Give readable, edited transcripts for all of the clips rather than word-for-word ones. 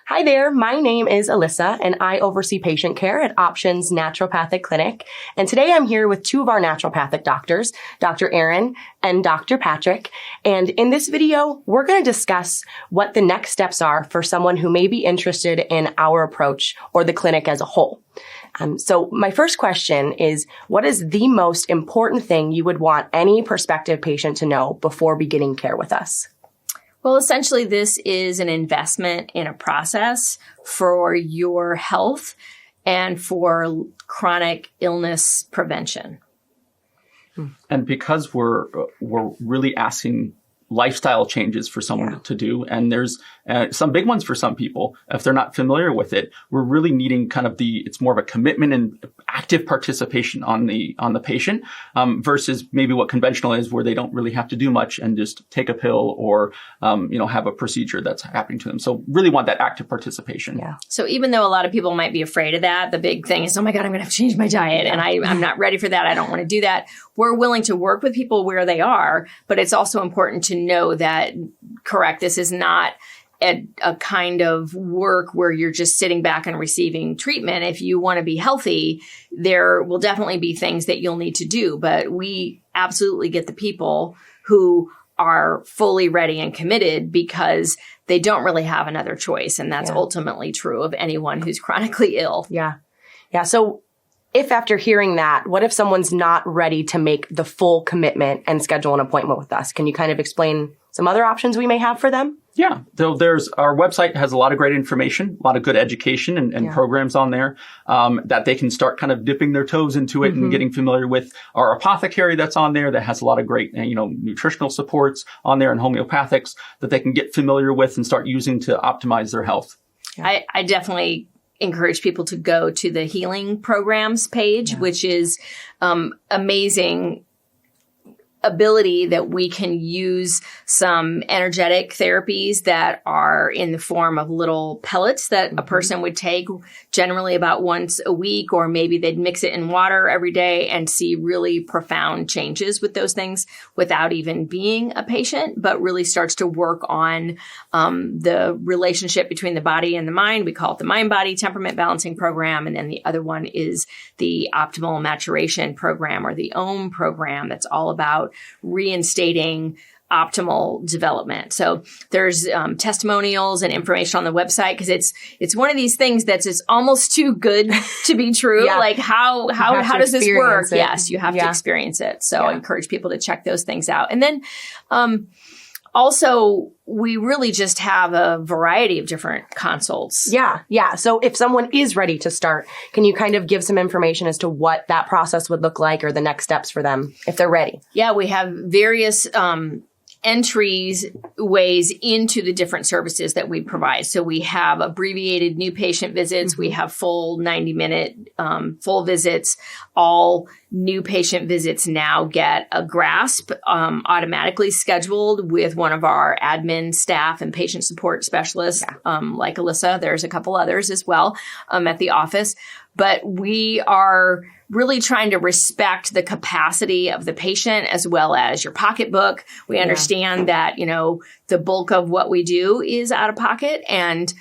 Hi there, my name is Alyssa and I oversee patient care at Options Naturopathic Clinic. And today I'm here with two of our naturopathic doctors, Dr. Aaron and Dr. Patrick. And in this video, we're going to discuss what the next steps are for someone who may be interested in our approach or the clinic as a whole. So my first question is, what is the most important thing you would want any prospective patient to know before beginning care with us? Well, essentially, this is an investment in a process for your health and for chronic illness prevention. And because we're really asking lifestyle changes for someone to do, and there's some big ones for some people, if they're not familiar with it, we're really needing kind of it's more of a commitment and active participation on the patient, versus maybe what conventional is, where they don't really have to do much and just take a pill or, have a procedure that's happening to them. So really want that active participation. Yeah. So even though a lot of people might be afraid of that, the big thing is, oh my God, I'm going to have to change my diet and I'm not ready for that. I don't want to do that. We're willing to work with people where they are, but it's also important to know that, correct, this is not a kind of work where you're just sitting back and receiving treatment. If you want to be healthy, there will definitely be things that you'll need to do. But we absolutely get the people who are fully ready and committed because they don't really have another choice. And that's ultimately true of anyone who's chronically ill. Yeah. So if after hearing that, what if someone's not ready to make the full commitment and schedule an appointment with us? Can you kind of explain some other options we may have for them? Yeah. So our website has a lot of great information, a lot of good education and programs on there, that they can start kind of dipping their toes into it and getting familiar with. Our apothecary that's on there that has a lot of great, nutritional supports on there and homeopathics that they can get familiar with and start using to optimize their health. Yeah. I definitely encourage people to go to the healing programs page, which is amazing ability that we can use some energetic therapies that are in the form of little pellets that a person would take generally about once a week, or maybe they'd mix it in water every day and see really profound changes with those things without even being a patient, but really starts to work on the relationship between the body and the mind. We call it the mind-body temperament balancing program. And then the other one is the optimal maturation program, or the OM program, that's all about reinstating optimal development. So there's testimonials and information on the website, because it's one of these things that's almost too good to be true. Like how does this work? Yes, you have to experience it. So I encourage people to check those things out. And then also, we really just have a variety of different consults. Yeah. So if someone is ready to start, can you kind of give some information as to what that process would look like, or the next steps for them if they're ready? Yeah, we have various ways into the different services that we provide. So we have abbreviated new patient visits. We have full 90-minute full visits. All new patient visits now get a grasp automatically scheduled with one of our admin staff and patient support specialists, like Alyssa. There's a couple others as well at the office. But we are really trying to respect the capacity of the patient as well as your pocketbook. We understand that, the bulk of what we do is out of pocket, and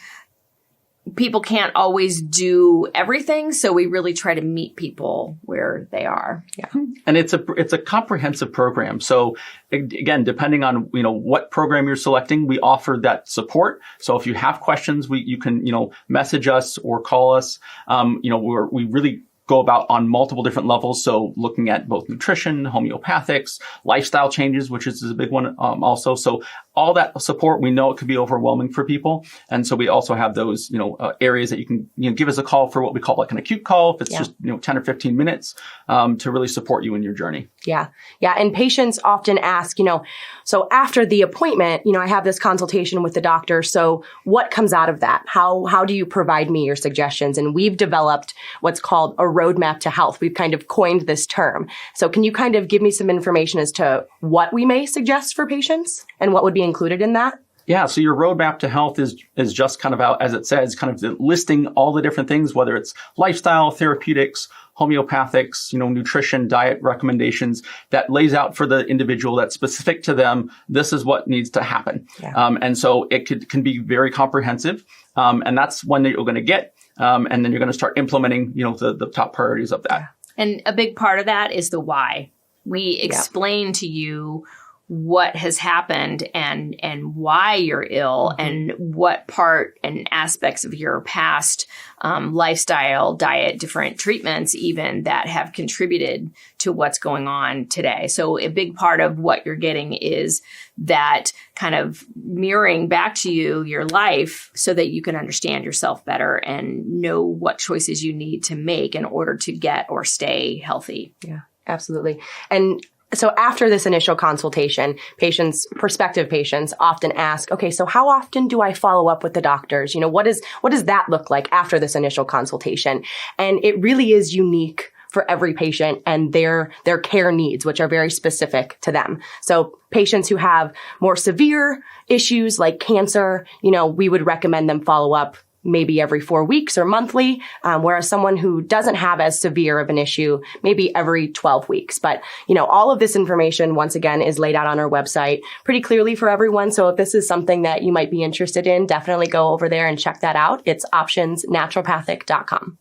people can't always do everything. So we really try to meet people where they are. Yeah. And it's a comprehensive program. So again, depending on, what program you're selecting, we offer that support. So if you have questions, you can, message us or call us. We really go about on multiple different levels. So looking at both nutrition, homeopathics, lifestyle changes, which is a big one also. So all that support, we know it could be overwhelming for people. And so we also have those, areas that you can, give us a call for what we call like an acute call, if it's just, 10 or 15 minutes, to really support you in your journey. Yeah. And patients often ask, so after the appointment, I have this consultation with the doctor. So what comes out of that? How do you provide me your suggestions? And we've developed what's called a roadmap to health. We've kind of coined this term. So can you kind of give me some information as to what we may suggest for patients and what would be included in that? Yeah. So your roadmap to health is just kind of out, as it says, kind of listing all the different things, whether it's lifestyle, therapeutics, homeopathics, nutrition, diet recommendations that lays out for the individual that's specific to them. This is what needs to happen. Yeah. And so it can be very comprehensive. And that's one that you're going to get. And then you're going to start implementing, the top priorities of that. And a big part of that is the why. We explain to you what has happened and why you're ill and what part and aspects of your past lifestyle, diet, different treatments even that have contributed to what's going on today. So a big part of what you're getting is that kind of mirroring back to you your life so that you can understand yourself better and know what choices you need to make in order to get or stay healthy. Yeah, absolutely. And so after this initial consultation, prospective patients often ask, okay, so how often do I follow up with the doctors? What does that look like after this initial consultation? And it really is unique for every patient and their care needs, which are very specific to them. So patients who have more severe issues like cancer, we would recommend them follow up maybe every 4 weeks or monthly, whereas someone who doesn't have as severe of an issue, maybe every 12 weeks. But, all of this information, once again, is laid out on our website pretty clearly for everyone. So if this is something that you might be interested in, definitely go over there and check that out. It's optionsnaturopathic.com.